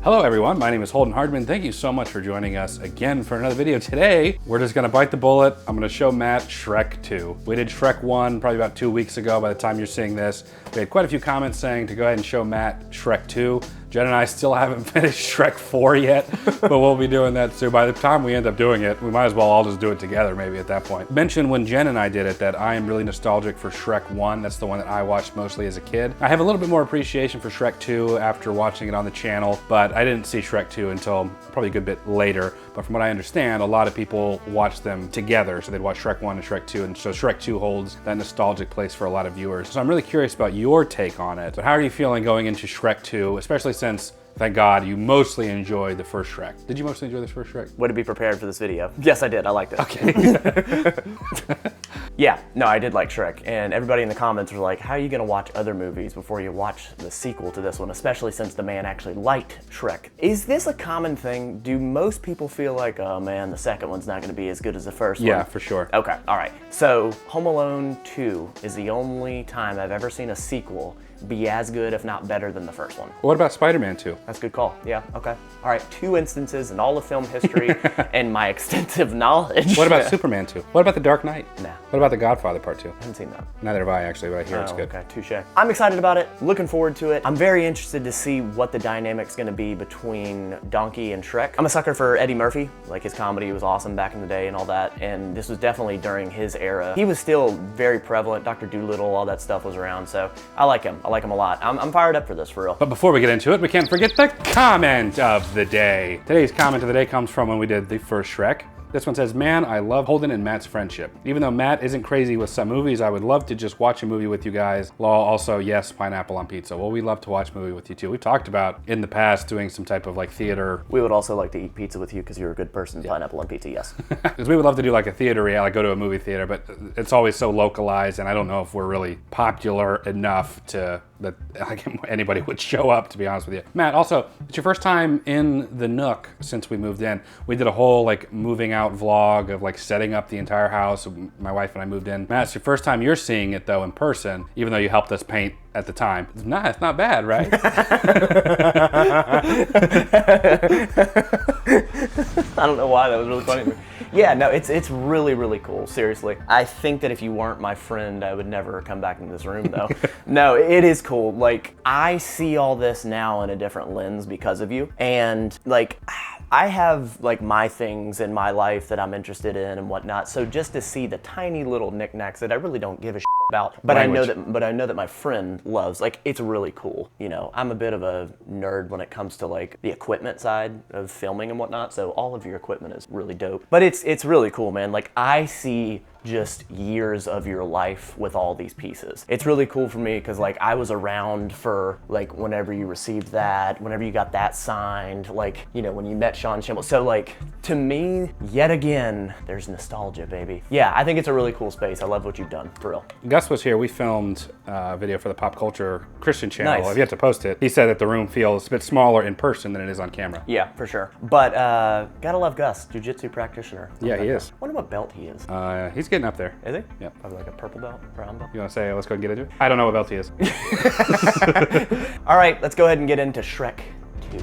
Hello everyone, my name is Holden Hardman. Thank you so much for joining us again for another video. Today, we're just gonna bite the bullet. I'm gonna show Matt Shrek 2. We did Shrek 1 probably about 2 weeks ago by the time you're seeing this. We had quite a few comments saying to go ahead and show Matt Shrek 2. Jen and I still haven't finished Shrek 4 yet, but we'll be doing that soon. By the time we end up doing it, we might as well all just do it together maybe at that point. Mentioned when Jen and I did it that I am really nostalgic for Shrek 1. That's the one that I watched mostly as a kid. I have a little bit more appreciation for Shrek 2 after watching it on the channel, but I didn't see Shrek 2 until probably a good bit later. But from what I understand, a lot of people watch them together. So they'd watch Shrek 1 and Shrek 2, and so Shrek 2 holds that nostalgic place for a lot of viewers. So I'm really curious about your take on it. But how are you feeling going into Shrek 2, especially since, thank God, you mostly enjoyed the first Shrek. Did you mostly enjoy the first Shrek? Way to be prepared for this video. Yes, I did. I liked it. Okay. Yeah, no, I did like Shrek. And everybody in the comments were like, how are you going to watch other movies before you watch the sequel to this one, especially since the man actually liked Shrek? Is this a common thing? Do most people feel like, oh man, the second one's not going to be as good as the first one? Yeah, for sure. Okay, all right. So Home Alone 2 is the only time I've ever seen a sequel be as good, if not better, than the first one. What about Spider-Man 2? That's a good call. Yeah, okay. All right, 2 instances in all of film history and my extensive knowledge. What about Superman 2? What about The Dark Knight? Nah. What about The Godfather Part 2? I haven't seen that. Neither have I actually, but I hear it's good. Okay, touche. I'm excited about it, looking forward to it. I'm very interested to see what the dynamic's gonna be between Donkey and Shrek. I'm a sucker for Eddie Murphy. Like, his comedy was awesome back in the day and all that, and this was definitely during his era. He was still very prevalent. Dr. Dolittle, all that stuff was around, so I like him. I like him a lot. I'm fired up for this, for real. But before we get into it, we can't forget the comment of the day. Today's comment of the day comes from when we did the first Shrek. This one says, man, I love Holden and Matt's friendship. Even though Matt isn't crazy with some movies, I would love to just watch a movie with you guys. Lol, also, yes, pineapple on pizza. Well, we love to watch a movie with you too. We've talked about in the past doing some type of like theater. We would also like to eat pizza with you because you're a good person. Yeah. Pineapple on pizza, yes. Because we would love to do like a theater, like go to a movie theater, but it's always so localized, and I don't know if we're really popular enough to that like, anybody would show up, to be honest with you. Matt, also, it's your first time in the Nook since we moved in. We did a whole like moving out vlog of like setting up the entire house. My wife and I moved in. Matt, it's your first time you're seeing it though in person, even though you helped us paint at the time. It's not bad, right? I don't know why, that was really funny to me. Yeah, no, it's really, really cool, seriously. I think that if you weren't my friend, I would never come back into this room though. No, it is cool. Like, I see all this now in a different lens because of you. And like, I have like my things in my life that I'm interested in and whatnot. So just to see the tiny little knickknacks that I really don't give a about, but I know that my friend loves, like, it's really cool. You know, I'm a bit of a nerd when it comes to like the equipment side of filming and whatnot. So all of your equipment is really dope, but it's really cool, man. Like, I see just years of your life with all these pieces. It's really cool for me because like I was around for like whenever you received that, whenever you got that signed, like, you know, when you met Sean Schemmel. So like, to me, yet again, there's nostalgia, baby. Yeah, I think it's a really cool space. I love what you've done, for real. Gus was here. We filmed a video for the Pop Culture Christian channel. Nice. I've yet to post it. He said that the room feels a bit smaller in person than it is on camera. Yeah, for sure. But gotta love Gus, jiu-jitsu practitioner. Yeah, he is. I wonder what belt he is. He's getting up there. Is he? Yeah. Probably like a purple belt, brown belt. You want to say, let's go and get into it? I don't know what belt he is. All right, let's go ahead and get into Shrek 2.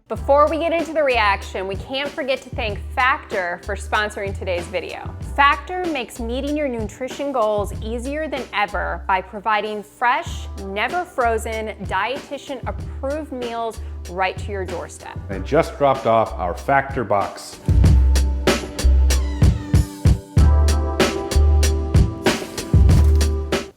Before we get into the reaction, we can't forget to thank Factor for sponsoring today's video. Factor makes meeting your nutrition goals easier than ever by providing fresh, never frozen, dietitian-approved meals right to your doorstep. They just dropped off our Factor box.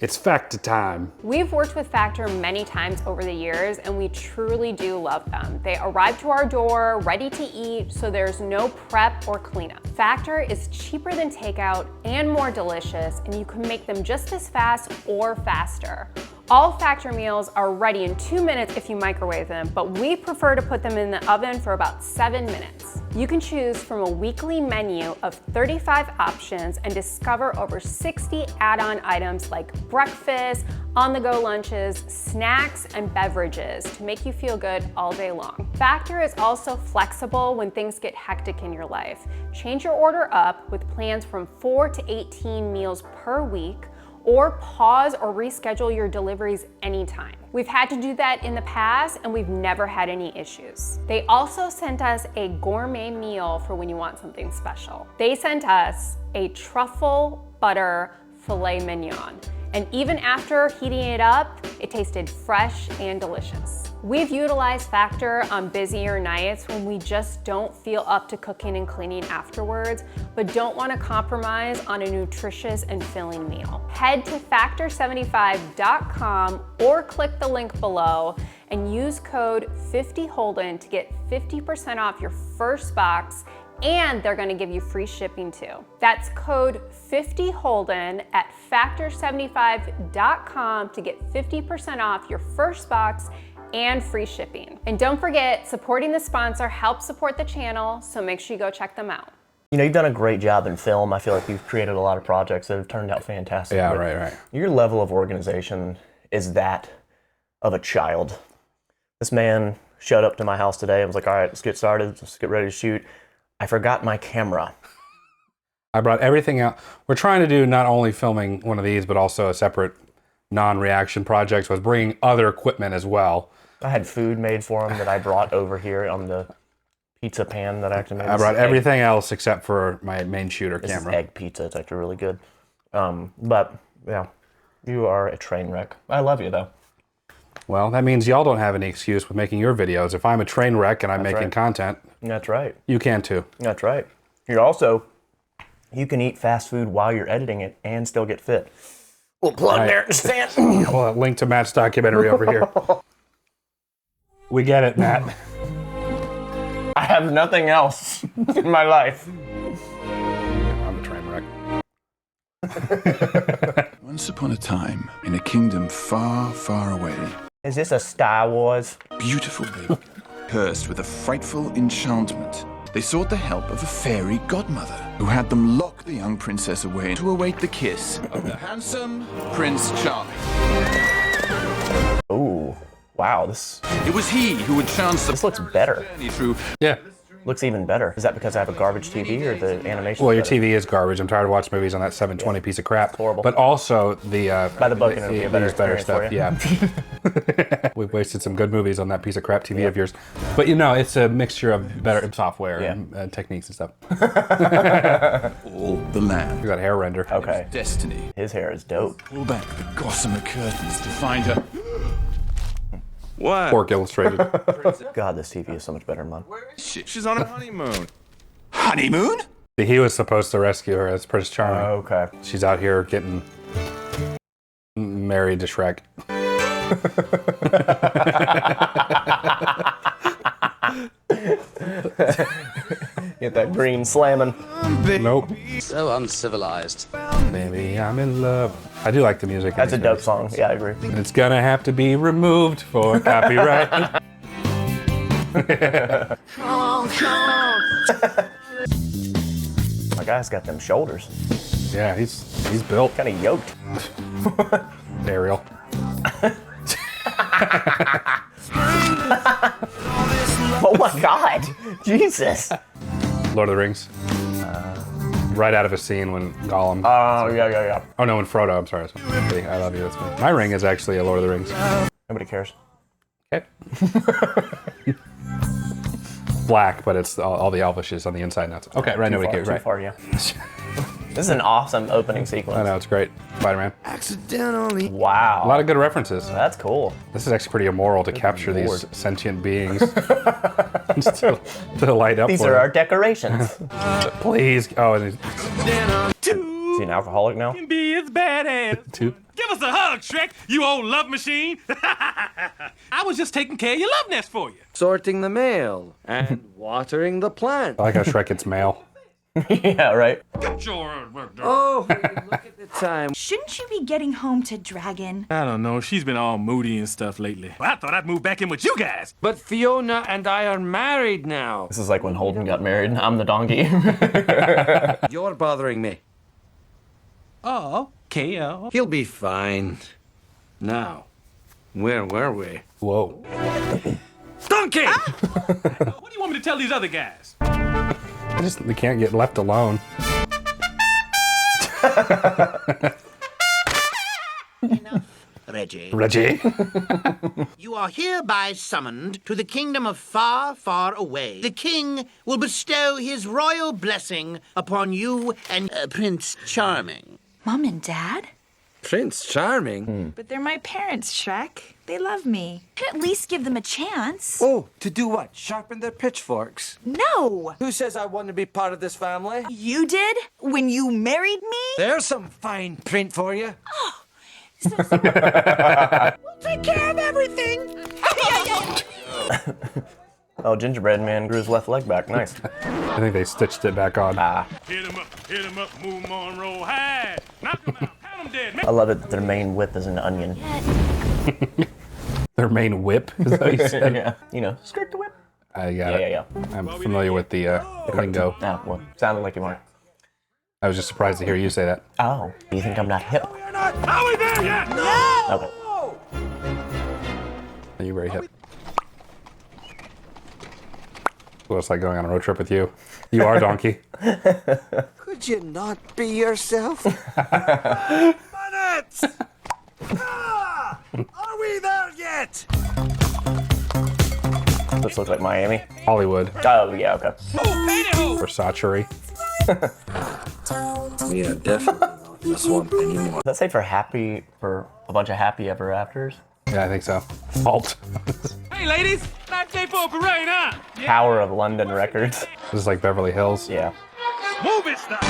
It's Factor time. We've worked with Factor many times over the years, and we truly do love them. They arrive to our door ready to eat, so there's no prep or cleanup. Factor is cheaper than takeout and more delicious, and you can make them just as fast or faster. All Factor meals are ready in 2 minutes if you microwave them, but we prefer to put them in the oven for about 7 minutes. You can choose from a weekly menu of 35 options and discover over 60 add-on items like breakfast, on-the-go lunches, snacks, and beverages to make you feel good all day long. Factor is also flexible when things get hectic in your life. Change your order up with plans from 4 to 18 meals per week, or pause or reschedule your deliveries anytime. We've had to do that in the past and we've never had any issues. They also sent us a gourmet meal for when you want something special. They sent us a truffle butter filet mignon. And even after heating it up, it tasted fresh and delicious. We've utilized Factor on busier nights when we just don't feel up to cooking and cleaning afterwards, but don't want to compromise on a nutritious and filling meal. Head to factor75.com or click the link below and use code 50Holden to get 50% off your first box, and they're gonna give you free shipping too. That's code 50Holden at factor75.com to get 50% off your first box and free shipping. And don't forget, supporting the sponsor helps support the channel, so make sure you go check them out. You know, you've done a great job in film. I feel like you've created a lot of projects that have turned out fantastic. Yeah, But right. your level of organization is that of a child. This man showed up to my house today and was like, all right, let's get started. Let's get ready to shoot. I forgot my camera. I brought everything out. We're trying to do not only filming one of these, but also a separate non-reaction project. So I was bringing other equipment as well. I had food made for him that I brought over here on the pizza pan that I actually made. I brought everything else except for my main shooter This camera. is egg pizza. It's actually really good. But yeah, you are a train wreck. I love you though. Well, that means y'all don't have any excuse with making your videos. If I'm a train wreck and I'm making right. content, That's right. you can too. That's right. You can eat fast food while you're editing it and still get fit. We'll plug Right. there. Stand. Well, link to Matt's documentary over here. We get it, Matt. I have nothing else in my life. I'm a train wreck. Once upon a time, in a kingdom far, far away, Is this a Star Wars? beautiful baby, cursed with a frightful enchantment, they sought the help of a fairy godmother who had them lock the young princess away to await the kiss of the handsome Prince Charming. Ooh, wow, this It was he who would chance the looks better. journey through. Yeah. Looks even better. Is that because I have a garbage TV or the animation? Well, your TV is garbage. I'm tired of watching movies on that 720 piece of crap. horrible. But also the By the book, it'll be a better experience for you. Yeah. We've wasted some good movies on that piece of crap TV of yours. But you know, it's a mixture of better software and techniques and stuff. all the land. You got hair render. Okay. Destiny. His hair is dope. Pull back the gossamer curtains to find her. What? Pork Illustrated. God, this TV is so much better than mine. She's on a honeymoon. Honeymoon? He was supposed to rescue her as Prince Charming. Okay. She's out here getting married to Shrek. Get that green slamming. Nope. So uncivilized. Baby, I'm in love. I do like the music. in That's a these dope movies. song. Yeah, I agree. It's gonna have to be removed for copyright. My guy's got them shoulders. Yeah, he's built. Kind of yoked. Ariel. Oh my God. Jesus. Lord of the Rings. Right out of a scene when Gollum. Oh, yeah. Oh no, when Frodo. I'm sorry. I love you. That's me. My ring is actually a Lord of the Rings. Nobody cares. Okay. Black, but it's all the elvish is on the inside. Now. Okay, right. Nobody cares. Too Right. far, yeah. This is an awesome opening sequence. I know it's great. Spider-Man. Accidentally. Wow. A lot of good references. That's cool. This is actually pretty immoral to capture Lord. these sentient beings just to light up. These for are our them. decorations. Please. Oh, and Is he an alcoholic now? Be his badass. two. Give us a hug, Shrek, you old love machine. I was just taking care of your love nest for you. Sorting the mail and watering the plant. I like how Shrek gets mail. Yeah, right. Get your... Oh, look at the time. Shouldn't you be getting home to Dragon? I don't know, she's been all moody and stuff lately. I thought I'd move back in with you guys. But Fiona and I are married now. This is like when Holden got married. I'm the donkey. You're bothering me. Oh, okay. He'll be fine. Now, where were we? Whoa. Donkey! What do you want me to tell these other guys? They can't get left alone. Reggie. Reggie. You are hereby summoned to the kingdom of far, far away. The king will bestow his royal blessing upon you and Prince Charming. Mom and Dad? Prince Charming? But they're my parents, Shrek. They love me. At least give them a chance. Oh, to do what? Sharpen their pitchforks? No! Who says I want to be part of this family? You did? When you married me? There's some fine print for you. So sorry. We'll take care of everything. Oh, gingerbread man grew his left leg back. Nice. I think they stitched it back on. Hit him up, move 'em on, roll high. Knock him out, pound him dead, man. I love it that their main whip is an onion. Their main whip, is that what you said? Yeah. You know, skirt the whip. I got it. Yeah. I'm familiar with the lingo. Ah, well, sounded like you weren't. I was just surprised to hear you say that. Oh, you think I'm not hip? Are we there yet? Okay. Are you very hip? Well, it's like going on a road trip with you. You are Donkey. Could you not be yourself? Bonnets! Are we there yet? This looks like Miami. Hollywood. Oh, yeah, okay. Versace. Yeah, definitely not this one anymore. Does that say for a bunch of happy ever afters? Yeah, I think so. Alt. Hey, ladies, nice day for a parade, huh? Power of London Records. This is like Beverly Hills. Yeah. Move it, stop.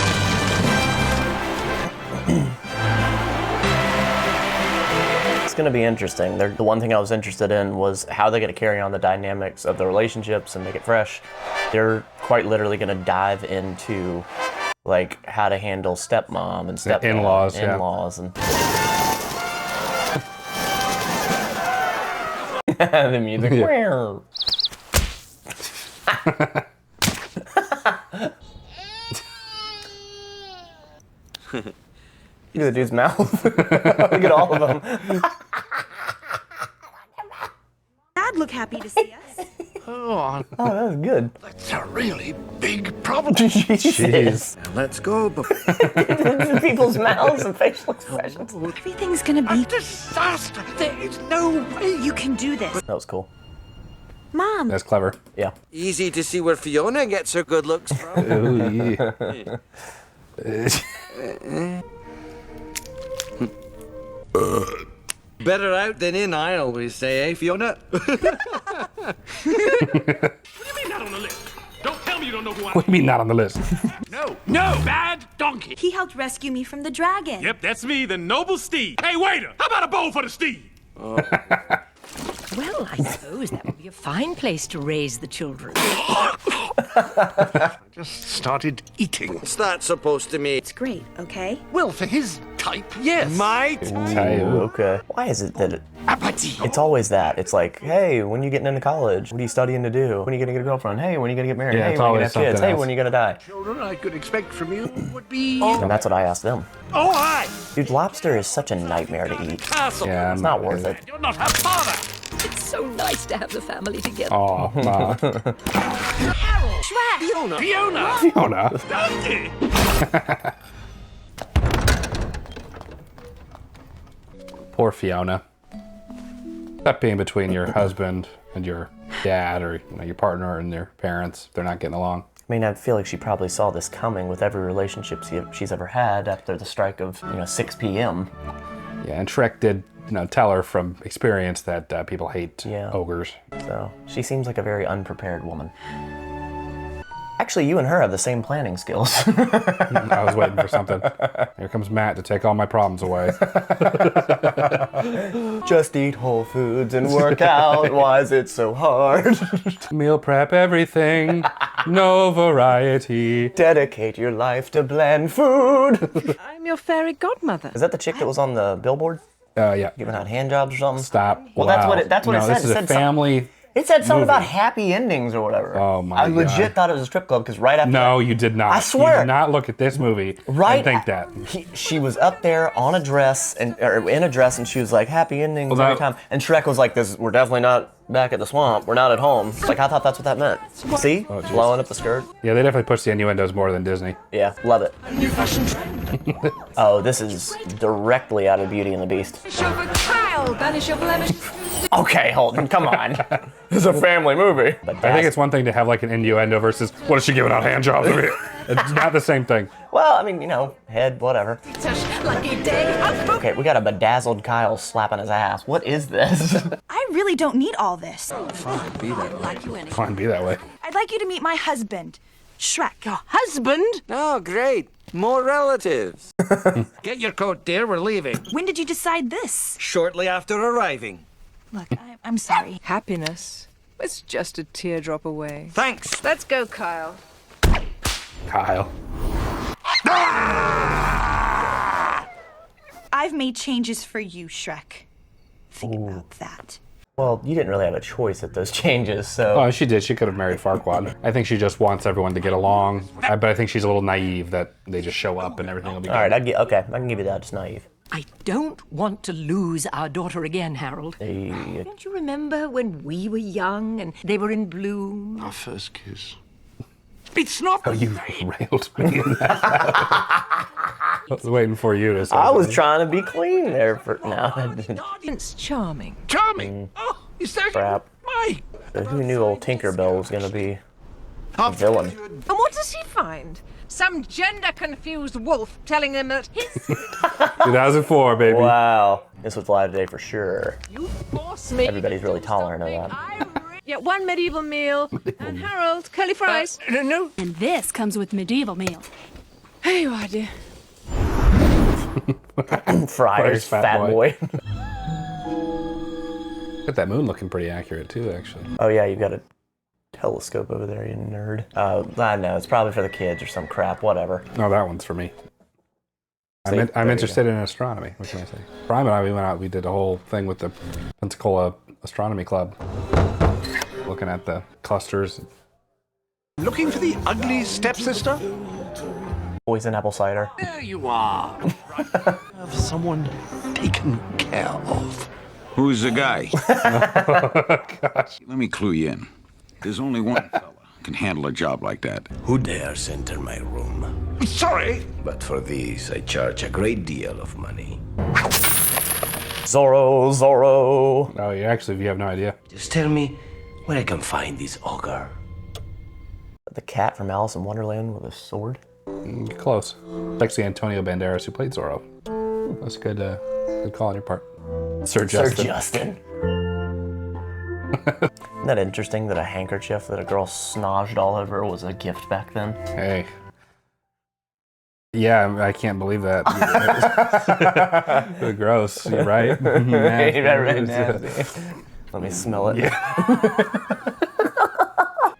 It's going to be interesting. The one thing I was interested in was how they're going to carry on the dynamics of the relationships and make it fresh. They're quite literally going to dive into like how to handle stepmom and stepdad, in-laws, and the music. Yeah. Look at the dude's mouth. Look at all of them. Dad look happy to see us. Oh, that was good. It's a really big problem. Jesus. Let's go. People's mouths and facial expressions. Everything's gonna be Disaster. There is no way. You can do this. That was cool. Mom. That's clever. Yeah. Easy to see where Fiona gets her good looks from. Ooh, yeah. Better out than in, I always say, eh, Fiona? What do you mean not on the list? Don't tell me you don't know who I am. What do you mean not on the list? No, bad donkey. He helped rescue me from the dragon. Yep, that's me, the noble steed. Hey, waiter, how about a bowl for the steed? Well, I suppose that would be a fine place to raise the children. Just started eating. What's that supposed to mean? It's great, okay? Well, for his type, yes. My Ooh, okay. Why is it that it's always that? It's like, hey, when are you getting into college? What are you studying to do? When are you gonna get a girlfriend? Hey, when are you gonna get married? Yeah, Hey, it's when are you gonna always have kids? something Hey, else. when are you gonna die? Children I could expect from you would be... And that's what I asked them. Oh, hi! Dude, lobster is such a nightmare to eat. Castle. Yeah, It's not worth it. You're not her father. It's so nice to have the family together. Oh, Ma. Shrek! Fiona. Fiona. Donkey. Poor Fiona. That being between your husband and your dad, or your partner and their parents, if they're not getting along. I mean, I feel like she probably saw this coming with every relationship she's ever had after the strike of 6 p.m. Yeah, and Shrek did, tell her from experience that people hate ogres. So she seems like a very unprepared woman. Actually, you and her have the same planning skills. I was waiting for something. Here comes Matt to take all my problems away. Just eat whole foods and work out. Why is it so hard? Meal prep everything, no variety. Dedicate your life to bland food. I'm your fairy godmother. Is that the chick that was on the billboard? Yeah. Giving out hand jobs or something? Stop. Well, Wow. that's what it said. This is It a said family. It said something movie. about happy endings or whatever. Oh my I legit God. thought it was a strip club because right after No, you did not. I swear. You did not look at this movie and think that. She was up there on a dress or in a dress, and she was like, "Happy endings Well, every time." And Shrek was like, "We're definitely not back at the swamp. We're not at home." Like I thought that's what that meant. See, blowing up the skirt. Yeah, they definitely push the innuendos more than Disney. Yeah, love it. Oh, this is directly out of Beauty and the Beast. I'll banish your blemish. Okay, Holden, come on. This is a family movie. But I think it's one thing to have like an innuendo versus what is she giving out hand jobs? It's not the same thing. Well, I mean, you know, head, whatever. Lucky day. Okay, we got a bedazzled Kyle slapping his ass. What is this? I really don't need all this. Fine, be that way. I'd like you to meet my husband, Shrek. Your husband? Oh, great. More relatives. Get your coat, dear. We're leaving. When did you decide this? Shortly after arriving. Look, I'm sorry. Happiness. It's just a teardrop away. Thanks. Let's go, Kyle. Kyle. I've made changes for you, Shrek. Think about that. Well, you didn't really have a choice at those changes, so... Oh, she did. She could have married Farquaad. I think she just wants everyone to get along. But I think she's a little naive that they just show up and everything will be good. All right, I can give you that. It's naive. I don't want to lose our daughter again, Harold. Hey. Don't you remember when we were young and they were in bloom? Our first kiss. It's not. Oh, you railed me in that. I was waiting for you to say I was something. trying to be clean there for now. It's charming. Charming. Oh, is that Crap. my? So who knew old Tinkerbell was gonna be a villain? And what does he find? Some gender-confused wolf telling him that his... 2004, baby. Wow, this was live today for sure. You force me. Everybody's really tolerant of that. Yeah, one medieval meal. And Harold, curly fries. No. And this comes with medieval meal. Here you are, dear. Friars, fat boy. Got that moon looking pretty accurate too, actually. Oh yeah, you got a telescope over there, you nerd. I know, it's probably for the kids or some crap, whatever. No, that one's for me. See, I'm interested in astronomy. What can I say? Prime and I, we went out, we did a whole thing with the Pensacola Astronomy Club. Looking at the clusters. Looking for the ugly stepsister? Poison apple cider. There you are. Have someone taken care of. Who's the guy? Gosh. Let me clue you in. There's only one fella who can handle a job like that. Who dares enter my room? Sorry. But for these, I charge a great deal of money. Zorro. Oh, you actually, you have no idea. Just tell me where I can find this ogre. The cat from Alice in Wonderland with a sword. Close. It's actually Antonio Banderas who played Zorro. That's a good call on your part. Sir Justin. Isn't that interesting that a handkerchief that a girl snogged all over was a gift back then? Hey. Yeah, I can't believe that. Gross. You're right. Nasty. Right, nasty. Let me smell it. Yeah.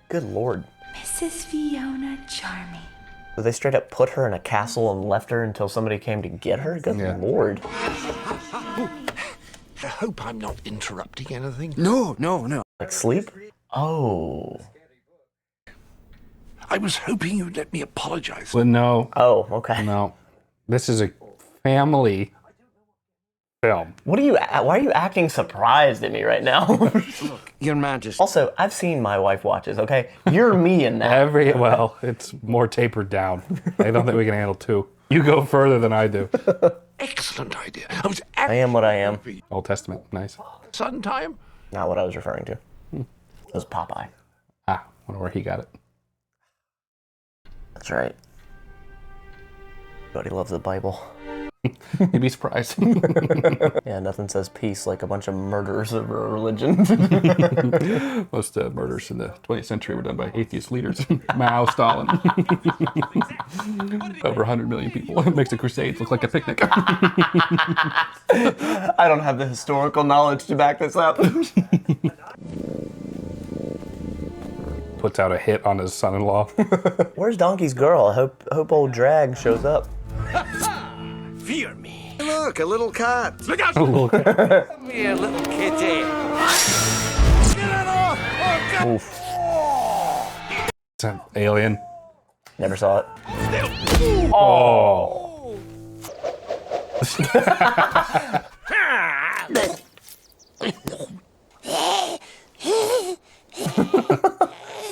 Good Lord. Mrs. Fiona Charming. Did they straight up put her in a castle and left her until somebody came to get her? Good Lord. I hope I'm not interrupting anything. No. Like sleep? Oh. I was hoping you'd let me apologize. Well, no. Oh, okay. No. This is a family film. Why are you acting surprised at me right now? Look, Your Majesty. Also, I've seen my wife watches, okay? You're me in that. Well, it's more tapered down. I don't think we can handle two. You go further than I do. Excellent idea. I am what I am. Old Testament, nice. Sun time? Not what I was referring to. It was Popeye. Ah, wonder where he got it. That's right. Buddy loves the Bible. You'd be surprised. Yeah, nothing says peace like a bunch of murderers of a religion. Most murders in the 20th century were done by atheist leaders. Mao, Stalin. Over 100 million people. It makes the Crusades look like a picnic. I don't have the historical knowledge to back this up. Puts out a hit on his son-in-law. Where's Donkey's girl? I hope old Drag shows up. Fear me. Look, a little cat. Look out! A little cat. Come here, little kitty. Oof. It's an alien. Never saw it. Oh.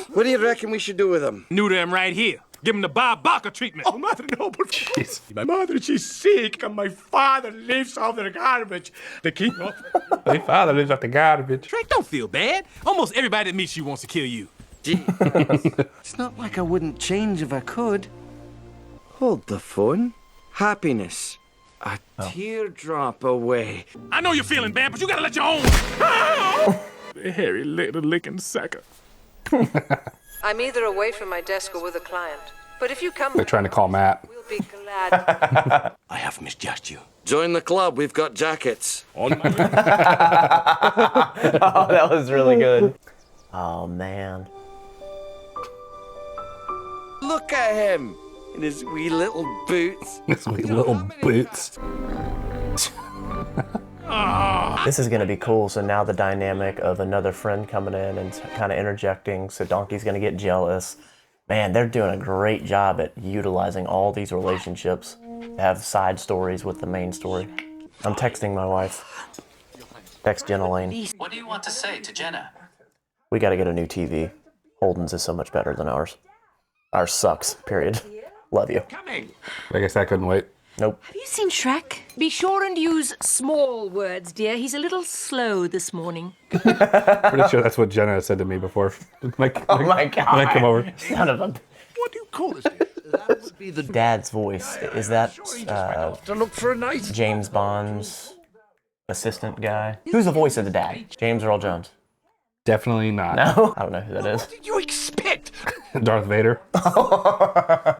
What are you you reckon we should do with him? Neuter him right here. Give him the Bob Barker treatment. Oh, mother, no, but my mother, she's sick, and my father lives off the garbage. The king of... My father lives off the garbage. Shrek, don't feel bad. Almost everybody that meets you wants to kill you. It's not like I wouldn't change if I could. Hold the phone. Happiness. A teardrop away. I know you're feeling bad, but you gotta let your own. The hairy little licking sucker. I'm either away from my desk or with a client. But if you come, They're trying to call Matt. we'll be glad. I have misjudged you. Join the club. We've got jackets. On my... Oh, that was really good. Oh, man. Look at him in his wee little boots. His wee little boots. This is going to be cool. So now the dynamic of another friend coming in and kind of interjecting. So Donkey's going to get jealous. Man, they're doing a great job at utilizing all these relationships to have side stories with the main story. I'm texting my wife. Text Jenna Lane. What do you want to say to Jenna? We got to get a new TV. Holden's is so much better than ours. Ours sucks, period. Love you. I guess I couldn't wait. Nope. Have you seen Shrek? Be sure and use small words, dear. He's a little slow this morning. Pretty sure that's what Jenna said to me before. Oh my God. When I come over. Son of a... What do you call this? That would be the... Dad's voice. Is that to look for a nice... James Bond's assistant guy? Who's the voice of the dad? James Earl Jones. Definitely not. No? I don't know who that is. What did you expect? Darth Vader.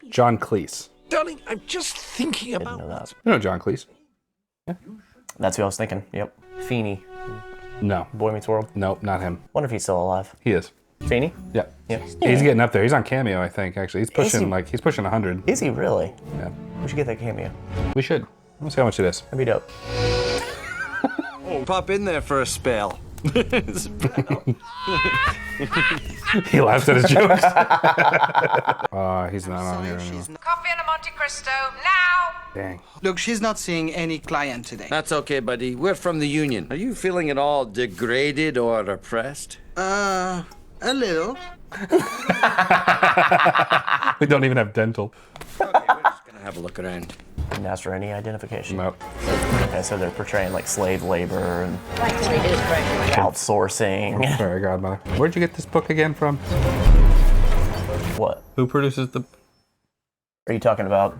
John Cleese. Darling, I'm just thinking about... Didn't know that. You know John Cleese? That's who I was thinking. Yep. Feeney. No. Boy Meets World. Nope, not him. Wonder if he's still alive. He is. Feeney? Yep. Yep. He's getting up there. He's on Cameo, I think, actually. He's pushing, he's pushing 100. Is he really? Yeah. We should get that cameo. We should. Let's see how much it is. That'd be dope. Pop in there for a spell. He laughs at his jokes. He's not on here anymore. Coffee and a Monte Cristo, now! Dang. Look, she's not seeing any client today. That's okay, buddy. We're from the union. Are you feeling at all degraded or oppressed? A little. We don't even have dental. Okay, we're just gonna have a look around. Didn't ask for any identification. Nope. Okay, so they're portraying like slave labor and outsourcing. Sorry, godmother. Where'd you get this book again from? What? Who produces the... Are you talking about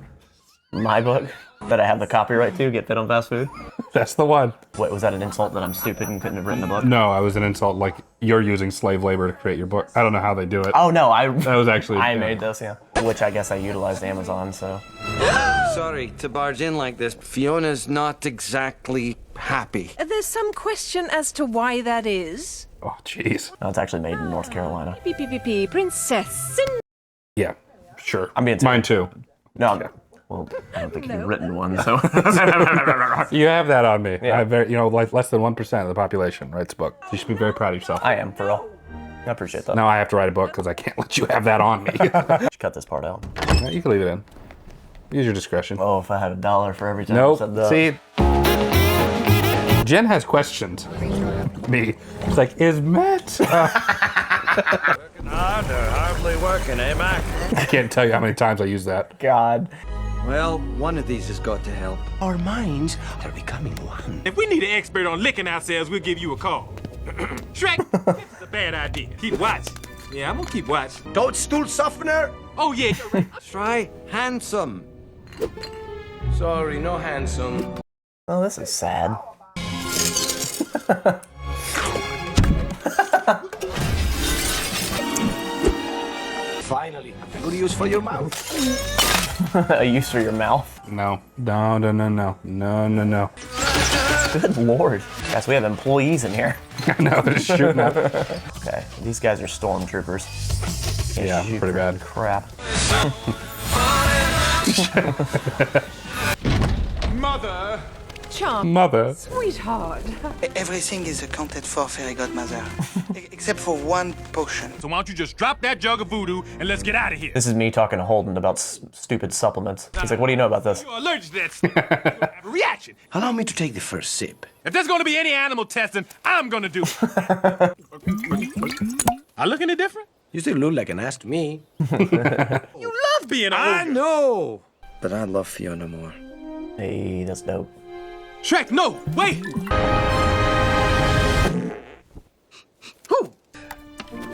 my book that I have the copyright to, Get Fit on Fast Food? That's the one. What, was that an insult that I'm stupid and couldn't have written the book? No, I was an insult like you're using slave labor to create your book. I don't know how they do it. Oh no, That was actually... I made this, yeah. Which I guess I utilized Amazon, so. Sorry to barge in like this. Fiona's not exactly happy. There's some question as to why that is. Oh, jeez. No, it's actually made in North Carolina. PPP, Princess. Yeah, sure. I mean, mine too. No, yeah. Well, I don't think you've written one, so. You have that on me. Yeah. I have very, like less than 1% of the population writes a book. You should be very proud of yourself. I am, for real. I appreciate that. Now I have to write a book because I can't let you have that on me. You should cut this part out. Yeah, you can leave it in. Use your discretion. Oh, if I had $1 for every time I Nope. said that. See, Jen has questioned me. It's like, is Matt? Hardly working, eh, Mac? I can't tell you how many times I use that. God. Well, one of these has got to help. Our minds are becoming one. If we need an expert on licking ourselves, we'll give you a call. Shrek, this is a bad idea. Keep watch. Yeah, I'm gonna keep watch. Toadstool softener? Oh yeah, you're right. Try handsome. Sorry, no handsome. Oh, this is sad. Finally, a good use for your mouth. A use for your mouth? No. No. Good lord. Guys, we have employees in here. I know, they're shooting at it. Okay, these guys are stormtroopers. Yeah, pretty bad. Crap. Mother. Charm. Mother. Sweetheart. Everything is accounted for, fairy godmother, except for one potion. So why don't you just drop that jug of voodoo and let's get out of here? This is me talking to Holden about stupid supplements. He's like, what do you know about this? You're allergic to that stuff. You're gonna have a reaction. Allow me to take the first sip. If there's gonna be any animal testing, I'm gonna do it. I look any different? You still look like an ass to me. You love being a I ogre. know. But I love Fiona more. Hey, that's dope. Shrek, no, wait.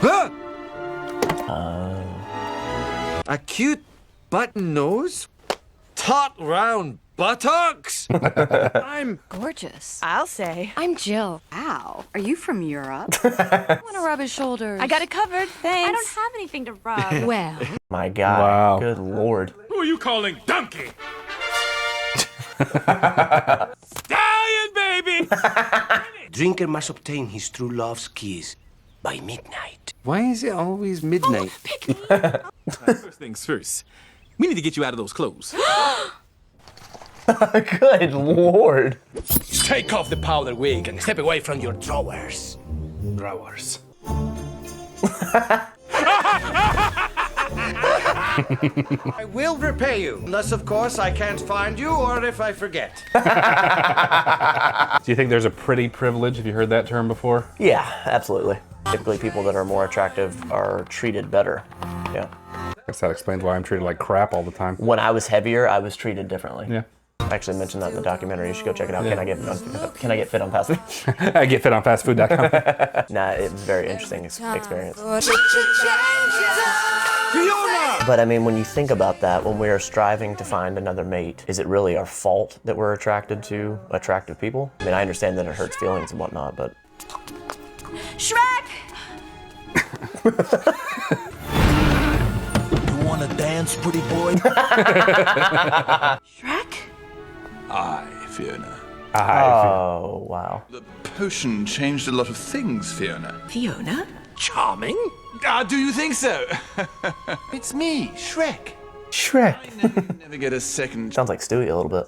Huh? A cute button nose? Taut round buttocks? I'm Gorgeous. I'll say. I'm Jill. Wow. Are you from Europe? I want to rub his shoulders. I got it covered, thanks. I don't have anything to rub. Well. My God. Wow. Good Lord. Who are you calling donkey? Stallion, baby. Drinker must obtain his true love's kiss by midnight. Why is it always midnight? First things first. We need to get you out of those clothes. Good Lord. Take off the powder wig and step away from your drawers. Drawers. I will repay you. Unless, of course, I can't find you or if I forget. Do you think there's a pretty privilege? Have you heard that term before? Yeah, absolutely. Typically, people that are more attractive are treated better. Yeah. I guess that explains why I'm treated like crap all the time. When I was heavier, I was treated differently. Yeah. I actually mentioned that in the documentary. You should go check it out. Can I get fit on fast food? I get fit on fastfood.com. Nah, it was a very interesting experience. But I mean, when you think about that, when we are striving to find another mate, is it really our fault that we're attracted to attractive people? I mean, I understand that it hurts feelings and whatnot, but... Shrek! You wanna dance, pretty boy? Shrek? Aye, Fiona. Oh, wow. The potion changed a lot of things, Fiona. Fiona? Charming? Do you think so? It's me, Shrek. Shrek. I never get a second. Sounds like Stewie a little bit.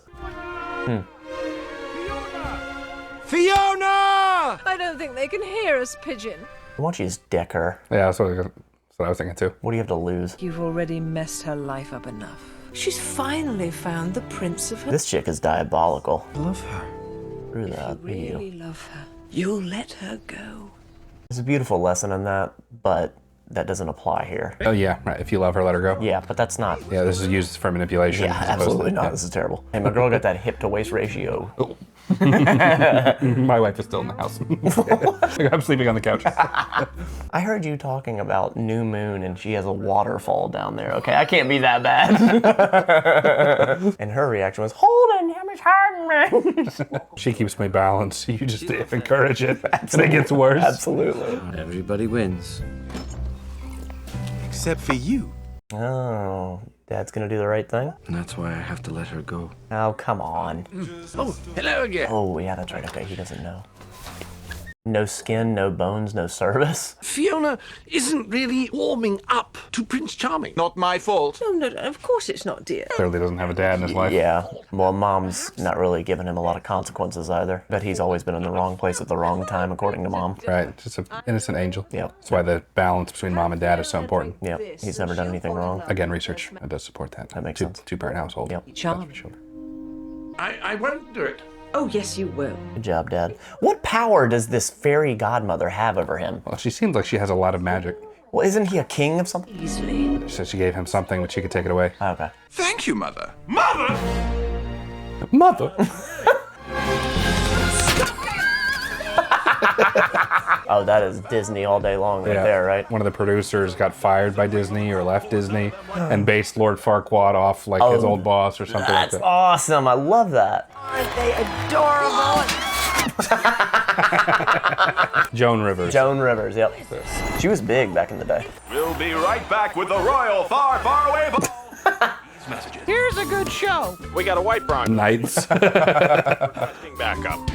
Fiona! I don't think they can hear us, Pigeon. Why don't you just deck her? Yeah, that's what I was thinking too. What do you have to lose? You've already messed her life up enough. She's finally found the prince of her. This chick is diabolical. Love her. Screw that. Really love her. You'll let her go. There's a beautiful lesson in that, but that doesn't apply here. Oh yeah, right. If you love her, let her go. Yeah, but that's not. Yeah, this is used for manipulation. Yeah, as opposed absolutely to- not. yeah. This is terrible. Hey, my girl got that hip to waist ratio. My wife is still in the house. I'm sleeping on the couch. I heard you talking about new moon and she has a waterfall down there. Okay, I can't be that bad. And her reaction was, Holden, how much Hardman? She keeps me balanced. You just encourage it, and it gets worse. Absolutely. Everybody wins. Except for you. Oh, Dad's gonna do the right thing? And that's why I have to let her go. Oh, come on. Oh, hello again. Oh, yeah, that's right. Okay, he doesn't know. No skin, no bones, no service. Fiona isn't really warming up to Prince Charming. Not my fault. No, of course it's not, dear. Clearly doesn't have a dad in his life. Yeah, well, Mom's not really giving him a lot of consequences either. But he's always been in the wrong place at the wrong time, according to Mom. Right, just an innocent angel. Yep. That's why the balance between mom and dad is so important. Yep, he's never done anything wrong. Again, research does support that. That makes sense. Two-parent household. Yep. Charming. I won't do it. Oh, yes, you will. Good job, Dad. What power does this fairy godmother have over him? Well, she seems like she has a lot of magic. Well, isn't he a king of something? Easily. She said she gave him something, but she could take it away. Okay. Thank you, Mother. Mother! Mother! Oh, that is Disney all day long right there, right? One of the producers got fired by Disney or left Disney and based Lord Farquaad off like his old boss or something like That's that. awesome. I love that. Aren't they adorable? Joan Rivers. Joan Rivers, yep. She was big back in the day. We'll be right back with the Royal Far, Far Away. Messages. Here's a good show. We got a white bronc. Knights. Back up.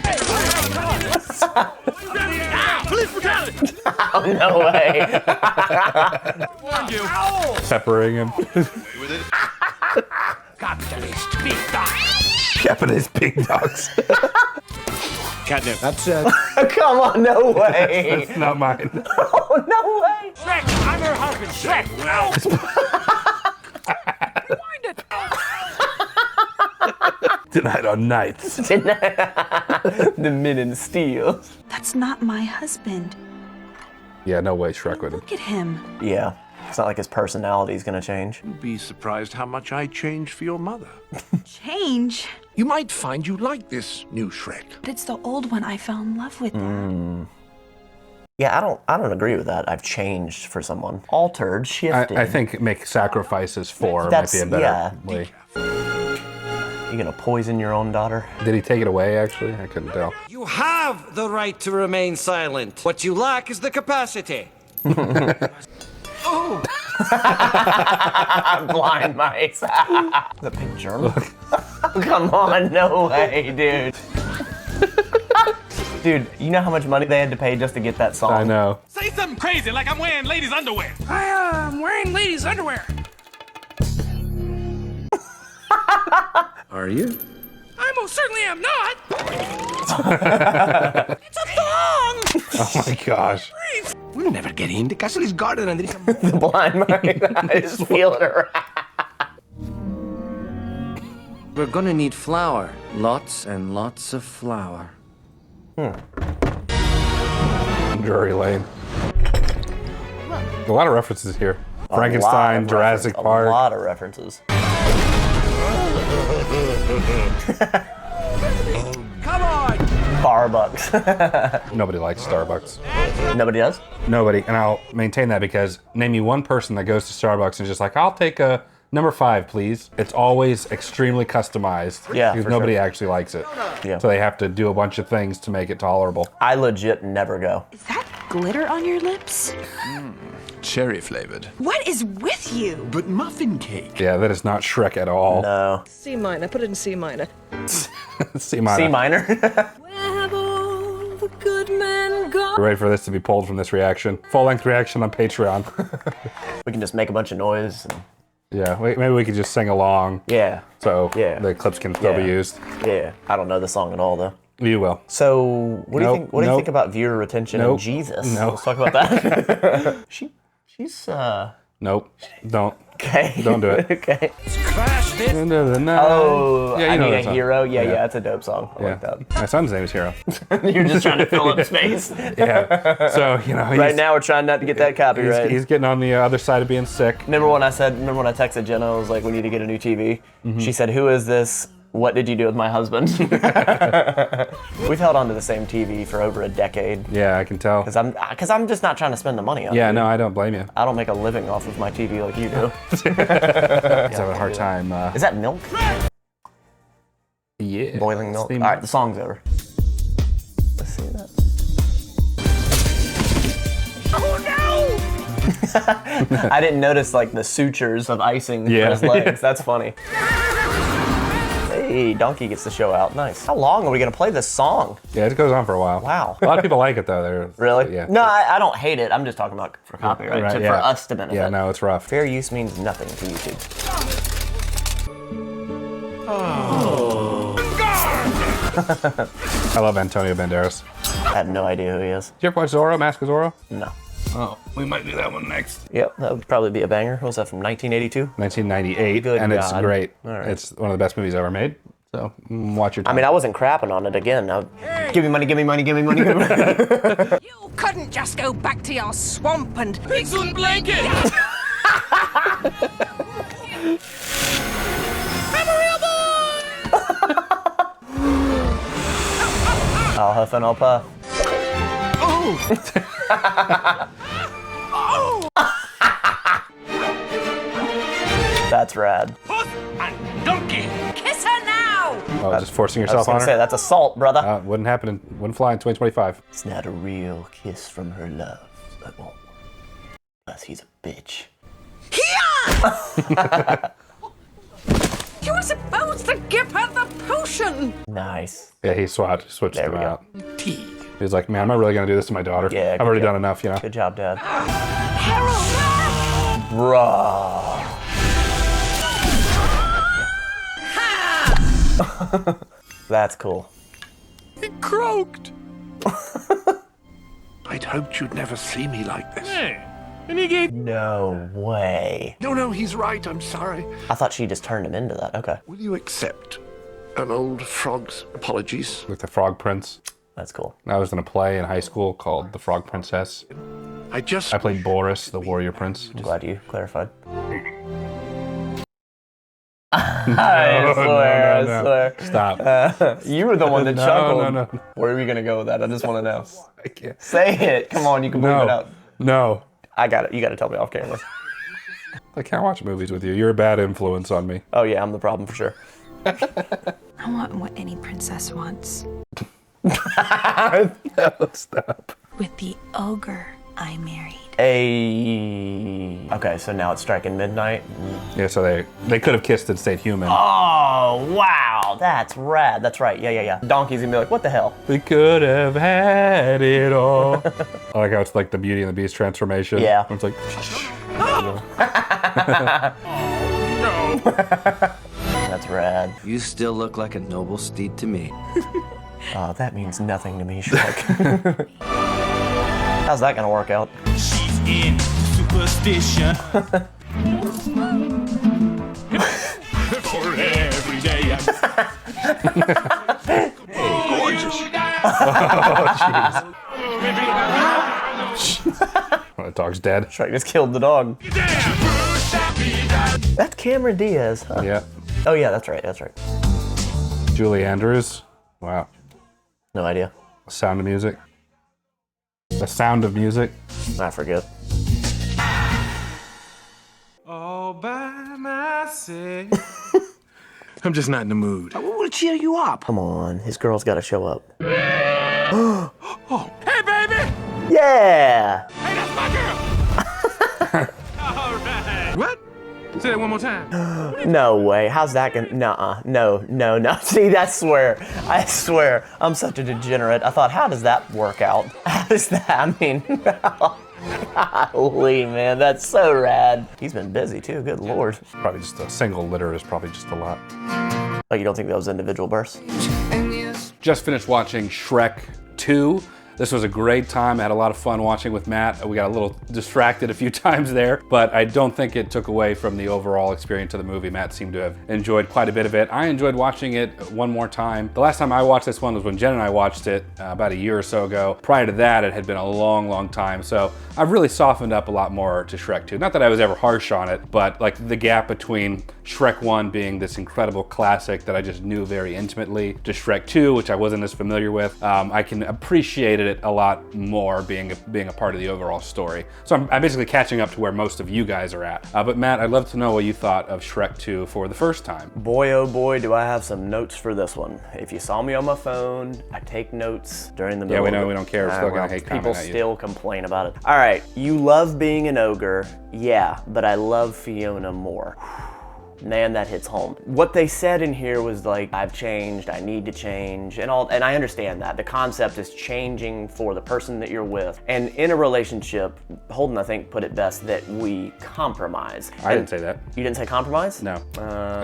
Police brutality! Oh, no way. Warned you. Separating him. Capitalist big dog. Japanese pig dogs. Catnip. That's it. Come on, no way. It's not mine. Oh, no way. Shrek, I'm her husband. Shrek! Wind it. Tonight on Knights. The Men in Steel. That's not my husband. Yeah, no way Shrek would. Look at him. Yeah. It's not like his personality's gonna change. You'd be surprised how much I changed for your mother. Change? You might find you like this new Shrek. But it's the old one I fell in love with. Yeah, I don't agree with that. I've changed for someone. Altered, shifted. I think make sacrifices for might be a better way. You gonna poison your own daughter? Did he take it away, actually? I couldn't tell. You have the right to remain silent. What you lack is the capacity. Oh! Blind mice. The big journal? Come on, no way, dude. Dude, you know how much money they had to pay just to get that song? I know. Say something crazy like I'm wearing ladies' underwear. I'm wearing ladies' underwear. Are you? I most certainly am not. It's a thong. Oh my gosh. We'll never get in. The castle is guarded and there is The blind mice. I just feel it around. We're gonna need flour. Lots and lots of flour. Drury Lane. A lot of references here. Frankenstein, Jurassic Park. A lot of references. Come on! Starbucks. Nobody likes Starbucks. Nobody does? Nobody, and I'll maintain that because name me one person that goes to Starbucks and just like, I'll take a number 5, please. It's always extremely customized. Yeah, because for nobody sure. actually likes it. Yeah. So they have to do a bunch of things to make it tolerable. I legit never go. Is that glitter on your lips? Cherry flavored. What is with you? But muffin cake. Yeah, that is not Shrek at all. No. C minor. Put it in C minor. C minor. C minor? Where have all the good men gone? You ready for this to be pulled from this reaction? Full-length reaction on Patreon. We can just make a bunch of noise. And... Yeah, maybe we could just sing along. Yeah. So Yeah. the clips can still be used. Yeah. I don't know the song at all, though. You will. So, what do you think? What do you think about viewer retention and Nope. Jesus? No. Let's talk about that. she's Nope. Don't. Okay. Don't do it. Okay. Crash this. Into the night. Oh, yeah, you I know mean that a song. hero. Yeah, that's a dope song. I like that. My son's name is Hero. You're just trying to fill up space. Yeah. So Right now we're trying not to get that copyright. He's getting on the other side of being sick. Remember when I texted Jenna, I was like, we need to get a new TV? Mm-hmm. She said, who is this? What did you do with my husband? We've held on to the same TV for over a decade. Yeah, I can tell. Because I'm just not trying to spend the money on it. Yeah, no, I don't blame you. I don't make a living off of my TV like you do. He's having a hard time. Is that milk? Yeah. Boiling milk? Steam. All right, the song's over. Let's see that. Oh no! I didn't notice like the sutures of icing for his legs. That's funny. Hey, Donkey gets the show out. Nice. How long are we gonna play this song? Yeah, it goes on for a while. Wow. A lot of people like it though. Really? Yeah. No, I don't hate it. I'm just talking about for copyright, Right, for us to benefit. Yeah, no, it's rough. Fair use means nothing to YouTube. I love Antonio Banderas. I have no idea who he is. Did you ever watch Zorro, Mask of Zorro? No. Oh, we might do that one next. Yep, that would probably be a banger. What was that, from 1982? 1998, Good and it's God. great. All right. It's one of the best movies ever made. So watch your time. I mean, I wasn't crapping on it again. Give me money, give me money, give me money, give me money. You couldn't just go back to your swamp and Pigs on blanket. I'm a real boy! I'll huff and I'll puff. Oh! That's rad. Puss and donkey. Kiss her now! Oh, just forcing I was yourself on gonna her? say, that's assault, brother. Wouldn't happen. Wouldn't fly in 2025. It's not a real kiss from her love. It won't. Plus, he's a bitch. You were supposed to give her the potion! Nice. Yeah, he switched There them we go. out. He's like, man, am I really gonna do this to my daughter? Yeah, I've good already job. done enough, you know. Good job, Dad. Harold! Bruh. That's cool. He croaked. I'd hoped you'd never see me like this. Hey, and he gave. No way. No, he's right. I'm sorry. I thought she just turned him into that. Okay. Will you accept an old frog's apologies? Like the Frog Prince. That's cool. I was in a play in high school called The Frog Princess. I played Boris, the warrior prince. I'm glad you clarified. I swear. Stop. You were the one that chuckled. No. Where are we gonna go with that? I just want to know. I can't. Say it. Come on, you can bleep it out. No. I got it. You got to tell me off camera. I can't watch movies with you. You're a bad influence on me. Oh yeah, I'm the problem for sure. I want what any princess wants. No, stop. With the ogre I married. Okay, so now it's striking midnight. Yeah, so they could have kissed and stayed human. Oh, wow, that's rad. That's right, yeah. Donkey's gonna be like, what the hell? We could have had it all. I like how it's like the Beauty and the Beast transformation. Yeah. It's like, no. That's rad. You still look like a noble steed to me. Oh, that means nothing to me, Shrek. How's that gonna work out? She's in superstition. For every day Gorgeous. oh, jeez. Oh, the dog's dead. Shrek just killed the dog. That's Cameron Diaz, huh? Yeah. Oh yeah, that's right. Julie Andrews. Wow. No idea. Sound of Music. The Sound of Music. I forget. all by myself. I'm just not in the mood. We'll cheer you up. Come on, his girl's got to show up. Oh, hey, baby! Yeah! Hey, that's my girl! All right. What? Say that one more time. No way. How's that gonna? Nuh-uh. No. See, I swear. I'm such a degenerate. I thought, how does that work out? How does that? I mean, golly, man, that's so rad. He's been busy too. Good lord. Probably just a single litter is probably just a lot. Oh, you don't think that was individual bursts? Just finished watching Shrek 2. This was a great time. I had a lot of fun watching with Matt. We got a little distracted a few times there, but I don't think it took away from the overall experience of the movie. Matt seemed to have enjoyed quite a bit of it. I enjoyed watching it one more time. The last time I watched this one was when Jen and I watched it about a year or so ago. Prior to that, it had been a long time. So I've really softened up a lot more to Shrek 2. Not that I was ever harsh on it, but like the gap between Shrek 1 being this incredible classic that I just knew very intimately to Shrek 2, which I wasn't as familiar with, I can appreciate it a lot more being a part of the overall story. So I'm basically catching up to where most of you guys are at. But Matt, I'd love to know what you thought of Shrek 2 for the first time. Boy, oh boy, do I have some notes for this one. If you saw me on my phone, I take notes during the middle. Yeah, we know, we don't care. We're still gonna hate comment people at you. still complain about it. All right, you love being an ogre. Yeah, but I love Fiona more. Man, that hits home. What they said in here was like, I've changed, I need to change, and I understand that. The concept is changing for the person that you're with. And in a relationship, Holden, I think, put it best that we compromise. I didn't say that. You didn't say compromise? No.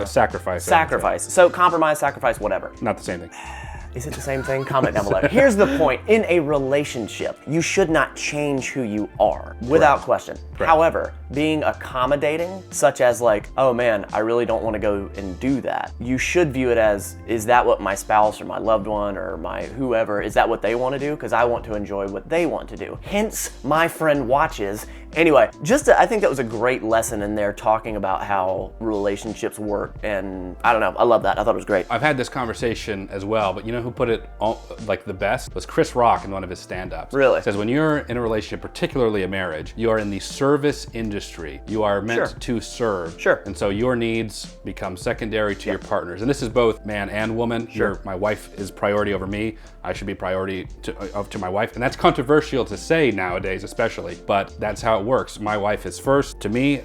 Sacrifice. Sacrifice. So compromise, sacrifice, whatever. Not the same thing. Is it the same thing? Comment down below. Here's the point. In a relationship, you should not change who you are, without question. However, being accommodating, such as like, oh man, I really don't want to go and do that, you should view it as, is that what my spouse or my loved one or my whoever, is that what they want to do? Because I want to enjoy what they want to do. Hence, my friend watches. Anyway, I think that was a great lesson in there talking about how relationships work, and I don't know, I love that. I thought it was great. I've had this conversation as well, but you know who put it like the best? Was Chris Rock in one of his stand-ups. Really? He says when you're in a relationship, particularly a marriage, you are in the service industry. You are meant to serve. Sure. And so your needs become secondary to your partners. And this is both man and woman. Sure. My wife is priority over me. I should be priority to my wife. And that's controversial to say nowadays, especially, but that's how it works. My wife is first to me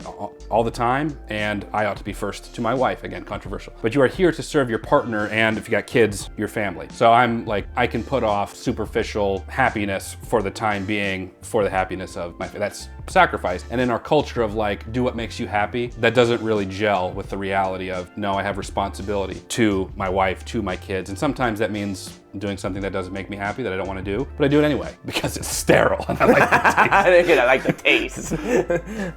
all the time, and I ought to be first to my wife. Again, controversial. But you are here to serve your partner, and if you got kids, your family. So I'm like, I can put off superficial happiness for the time being for the happiness of my family. That's sacrifice. And in our culture of like, do what makes you happy, that doesn't really gel with the reality of, no, I have responsibility to my wife, to my kids. And sometimes that means doing something that doesn't make me happy, that I don't want to do, but I do it anyway because it's sterile and I like the taste. I like the taste.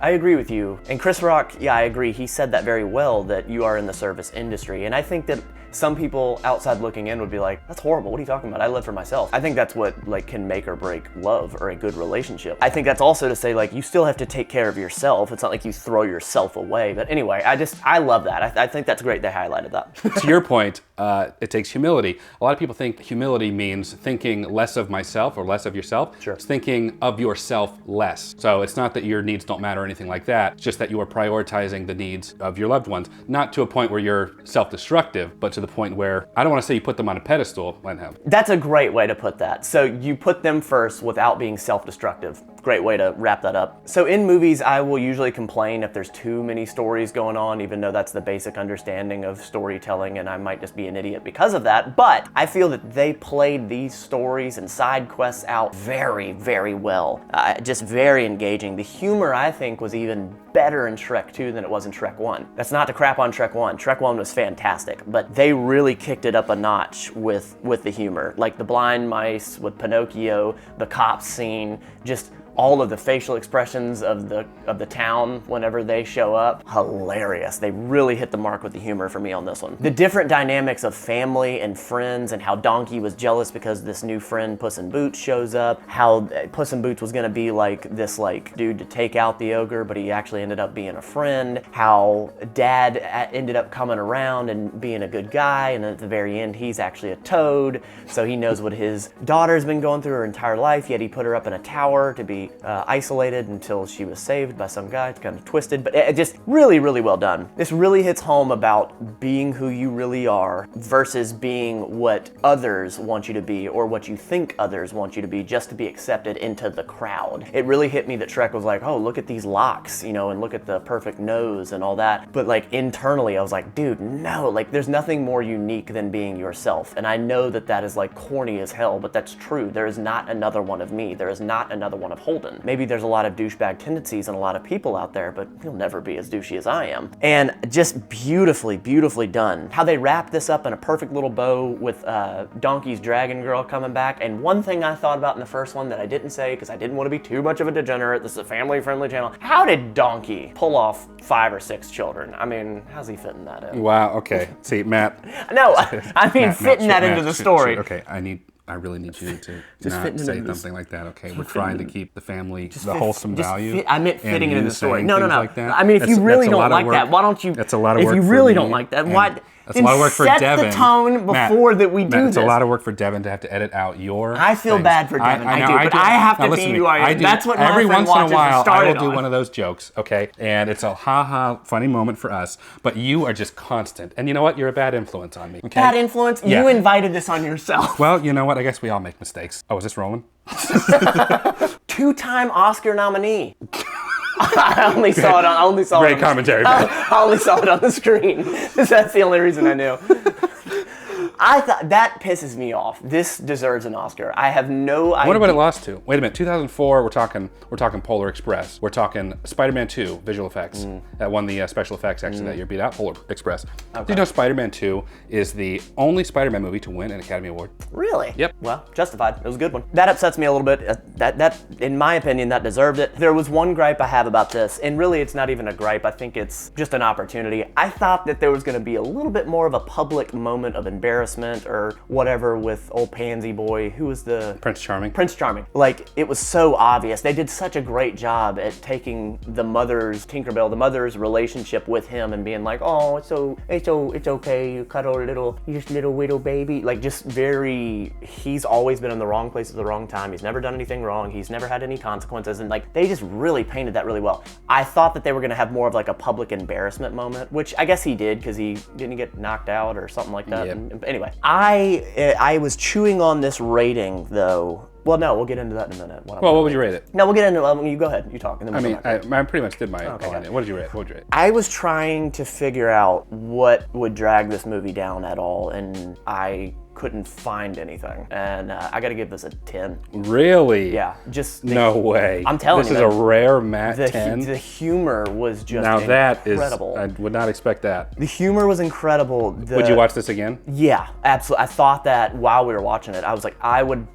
I agree with you. And Chris Rock, yeah, I agree. He said that very well, that you are in the service industry. And I think that some people outside looking in would be like, that's horrible, what are you talking about? I live for myself. I think that's what like can make or break love or a good relationship. I think that's also to say like, you still have to take care of yourself. It's not like you throw yourself away. But anyway, I love that. I think that's great they highlighted that. To your point, it takes humility. A lot of people think humility means thinking less of myself or less of yourself. Sure. It's thinking of yourself less. So it's not that your needs don't matter or anything like that. It's just that you are prioritizing the needs of your loved ones. Not to a point where you're self-destructive, but to the point where, I don't want to say you put them on a pedestal. That's a great way to put that. So you put them first without being self-destructive. Great way to wrap that up. So in movies, I will usually complain if there's too many stories going on, even though that's the basic understanding of storytelling, and I might just be an idiot because of that. But I feel that they played these stories and side quests out very, very well. Just very engaging. The humor, I think, was even better in Shrek 2 than it was in Shrek 1. That's not to crap on Shrek 1. Shrek 1 was fantastic, but they really kicked it up a notch with the humor. Like the blind mice with Pinocchio, the cop scene, just all of the facial expressions of the town whenever they show up, hilarious. They really hit the mark with the humor for me on this one. The different dynamics of family and friends and how Donkey was jealous because this new friend Puss in Boots shows up, how Puss in Boots was gonna be like this dude to take out the ogre, but he actually ended up being a friend, how Dad ended up coming around and being a good guy, and at the very end he's actually a toad, so he knows what his daughter's been going through her entire life, yet he put her up in a tower to be isolated until she was saved by some guy. It's kind of twisted, but it just really, really well done. This really hits home about being who you really are versus being what others want you to be or what you think others want you to be just to be accepted into the crowd. It really hit me that Shrek was like, oh, look at these locks, you know, and look at the perfect nose and all that. But like internally, I was like, dude, no, like there's nothing more unique than being yourself. And I know that that is like corny as hell, but that's true. There is not another one of me. There is not another one of Holden. Maybe there's a lot of douchebag tendencies and a lot of people out there, but you'll never be as douchey as I am. And just beautifully, beautifully done. How they wrap this up in a perfect little bow with Donkey's dragon girl coming back. And one thing I thought about in the first one that I didn't say because I didn't want to be too much of a degenerate, this is a family-friendly channel. How did Donkey pull off 5 or 6 children? I mean, how's he fitting that in? Wow, okay. See, Matt. No, I mean fitting that into the story. Okay, I really need you to not say something like that, okay? We're trying to keep the family, the wholesome value. I meant fitting it in the story. No. Like I mean, if you really don't like that, why don't you? That's a lot of work. If you really don't like that, why? That's a lot of work for Devin. Set the tone before that we do this. It's a lot of work for Devin to have to edit out your I feel bad for Devin. I do, but I have to be who I am. That's what every once in a while I will do on. one of those jokes, okay? And it's a ha-ha funny moment for us, but you are just constant. And you know what? You're a bad influence on me, okay? Bad influence? Yeah. You invited this on yourself. Well, you know what? I guess we all make mistakes. Oh, is this rolling? 2-time Oscar nominee. I only saw it. Great commentary. I only saw it on the screen. That's the only reason I knew. I thought that pisses me off. This deserves an Oscar. I have no idea. I wonder what it lost to. Wait a minute, 2004. We're talking Polar Express. We're talking Spider-Man 2 visual effects. That won the special effects actually that year. Beat out Polar Express. Okay. Did you know Spider-Man 2 is the only Spider-Man movie to win an Academy Award? Really? Yep. Well, justified. It was a good one. That upsets me a little bit. That, in my opinion, that deserved it. There was one gripe I have about this, and really, it's not even a gripe. I think it's just an opportunity. I thought that there was going to be a little bit more of a public moment of embarrassment or whatever with old pansy boy. Who was the Prince Charming? Prince Charming. Like, it was so obvious. They did such a great job at taking the mother's Tinkerbell, the mother's relationship with him, and being like, oh, it's okay. You cuddle little widow baby. Like, just very. He's always been in the wrong place at the wrong time. He's never done anything wrong. He's never had any consequences, and like they just really painted that really well. I thought that they were gonna have more of like a public embarrassment moment, which I guess he did because he didn't get knocked out or something like that. Yep. And anyway, I was chewing on this rating though. Well, no, we'll get into that in a minute. Well, what would you rate it? No, we'll get into it. You go ahead. You talk. And then I pretty much did my on it. What did you rate? What would you rate? I was trying to figure out what would drag this movie down at all, and I couldn't find anything. And I gotta give this a 10. Really? Yeah, just no way. I'm telling this you, is a rare Matt 10. The humor was just now incredible. I would not expect that. The humor was incredible. Would you watch this again? Yeah, absolutely. I thought that while we were watching it, I was like,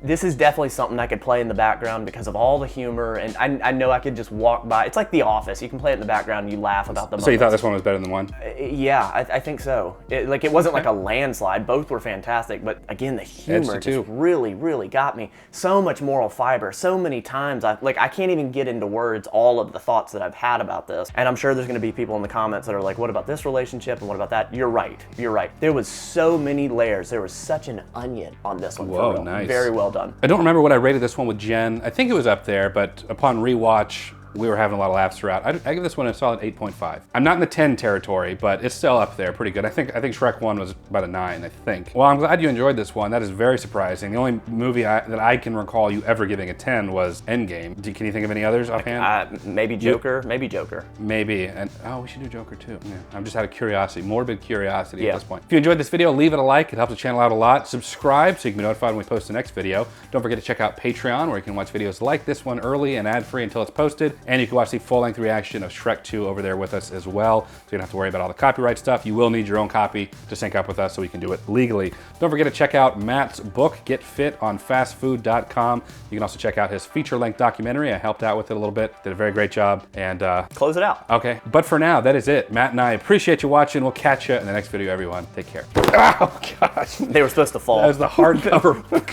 this is definitely something I could play in the background because of all the humor, and I know I could just walk by. It's like The Office. You can play it in the background and you laugh about the moments. So you thought this one was better than one? Yeah, I think so. It wasn't like a landslide. Both were fantastic, but again, the humor just really, really got me. So much moral fiber. So many times, I can't even get into words all of the thoughts that I've had about this. And I'm sure there's going to be people in the comments that are like, what about this relationship and what about that? You're right. You're right. There was so many layers. There was such an onion on this one. Whoa, for real. nice. Very well done. I don't remember what I rated this one with Jen. I think it was up there, but upon rewatch, we were having a lot of laughs throughout. I give this one a solid 8.5. I'm not in the 10 territory, but it's still up there, pretty good. I think Shrek 1 was about a 9, I think. Well, I'm glad you enjoyed this one. That is very surprising. The only movie that I can recall you ever giving a 10 was Endgame. Can you think of any others offhand? Maybe Joker. Maybe Joker. Maybe. And we should do Joker too. Yeah. I'm just out of curiosity, morbid curiosity at this point. If you enjoyed this video, leave it a like. It helps the channel out a lot. Subscribe so you can be notified when we post the next video. Don't forget to check out Patreon, where you can watch videos like this one early and ad-free until it's posted. And you can watch the full-length reaction of Shrek 2 over there with us as well, so you don't have to worry about all the copyright stuff. You will need your own copy to sync up with us so we can do it legally. Don't forget to check out Matt's book, Get Fit, on fastfood.com. You can also check out his feature-length documentary. I helped out with it a little bit, did a very great job, and close it out. Okay, but for now, that is it. Matt and I appreciate you watching. We'll catch you in the next video, everyone. Take care. Oh, gosh. They were supposed to fall. That was the hardcover book.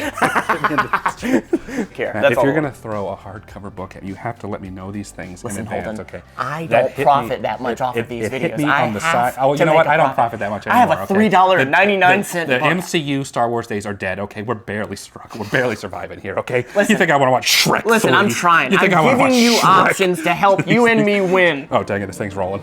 Matt, if you're gonna throw a hardcover book at me, you have to let me know these things in advance. Holden, okay. I don't profit that much off of these videos. Hit me on the side. Oh, you know what? I don't profit that much anymore. I have a $3.99 The MCU Star Wars days are dead. Okay, we're barely struggling. We're barely surviving here. Okay. Listen, you think I want to watch Shrek? Listen, 3? I'm trying. You think I'm I want to giving watch you Shrek? options to help you and me win. Oh, dang it! This thing's rolling.